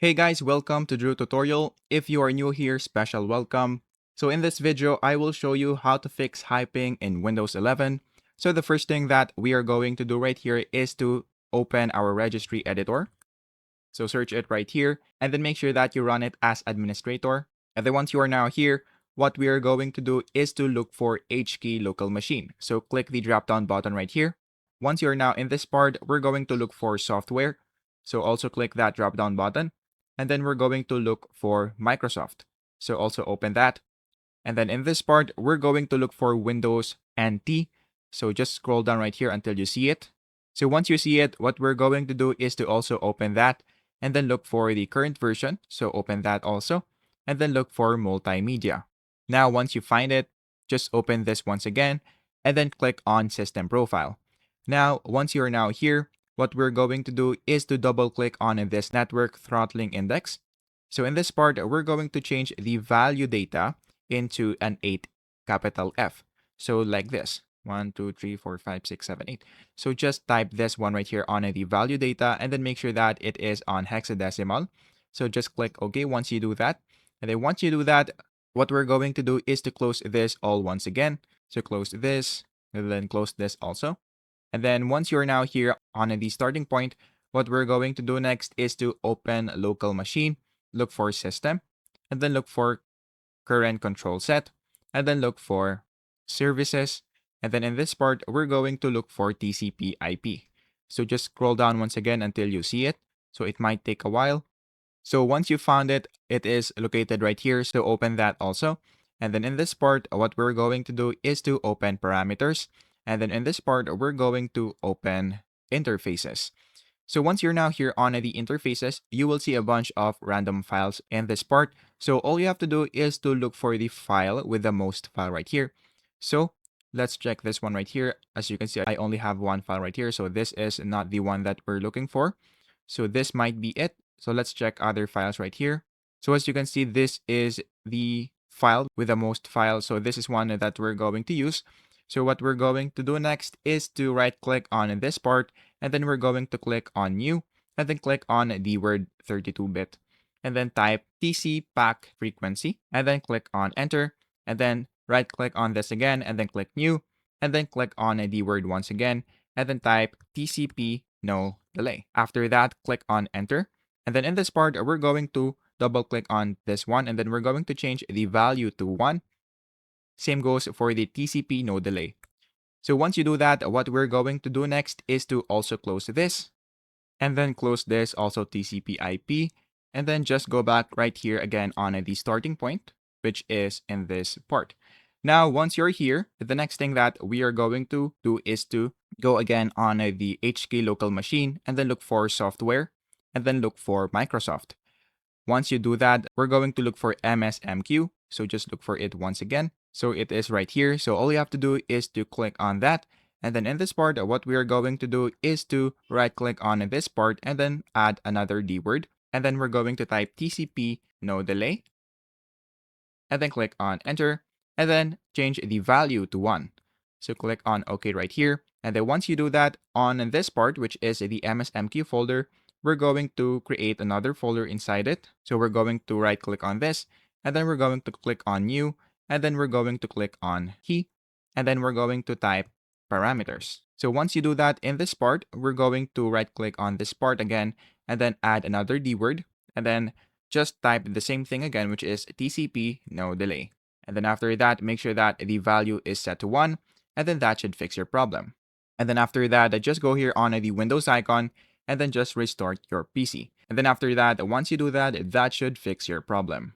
Hey guys, welcome to Drew Tutorial. If you are new here, special welcome. So in this video, I will show you how to fix hyping in Windows 11. So the first thing that we are going to do right here is to open our registry editor. So search it right here and then make sure that you run it as administrator. And then once you are now here, what we are going to do is to look for HKey local machine. So click the drop down button right here. Once you're now in this part, we're going to look for software. So also click that drop down button. And then we're going to look for Microsoft. So also open that. And then in this part, we're going to look for Windows NT. So just scroll down right here until you see it. So once you see it, what we're going to do is to also open that and then look for the current version. So open that also and then look for multimedia. Now, once you find it, just open this once again and then click on System Profile. Now, once you're now here, what we're going to do is to double click on this network throttling index. So in this part, we're going to change the value data into an 8 capital F. So like this, 1, 2, 3, 4, 5, 6, 7, 8. So just type this one right here on the value data and then make sure that it is on hexadecimal. So just click OK once you do that. And then once you do that, what we're going to do is to close this all once again. So close this and then close this also. And then once you're now here on the starting point, what we're going to do next is to open local machine, look for system, and then look for current control set, and then look for services. And then in this part, we're going to look for TCP IP. So just scroll down once again until you see it. So it might take a while. So once you found it, it is located right here. So open that also. And then in this part, what we're going to do is to open parameters. And then in this part, we're going to open interfaces. So once you're now here on the interfaces, you will see a bunch of random files in this part. So all you have to do is to look for the file with the most file right here. So let's check this one right here. As you can see, I only have one file right here. So this is not the one that we're looking for. So this might be it. So let's check other files right here. So as you can see, this is the file with the most files. So this is one that we're going to use. So what we're going to do next is to right click on this part and then we're going to click on new and then click on the word 32-bit and then type TC pack frequency and then click on enter and then right click on this again and then click new and then click on the word once again and then type TCP no delay. After that, click on enter. And then in this part, we're going to double click on this one and then we're going to change the value to 1. Same goes for the TCP no delay. So once you do that, what we're going to do next is to also close this and then close this also TCP IP and then just go back right here again on the starting point, which is in this part. Now, once you're here, the next thing that we are going to do is to go again on the HK local machine and then look for software and then look for Microsoft. Once you do that, we're going to look for MSMQ. So just look for it once again. So it is right here. So all you have to do is to click on that. And then in this part, what we are going to do is to right click on this part and then add another D word. And then we're going to type TCP no delay. And then click on enter. And then change the value to 1. So click on OK right here. And then once you do that on this part, which is the MSMQ folder, we're going to create another folder inside it. So we're going to right click on this and then we're going to click on new and then we're going to click on key and then we're going to type parameters. So once you do that in this part, we're going to right click on this part again and then add another D word and then just type the same thing again, which is TCP no delay. And then after that, make sure that the value is set to 1 and then that should fix your problem. And then after that, just go here on the Windows icon and then just restart your PC. And then after that, once you do that, that should fix your problem.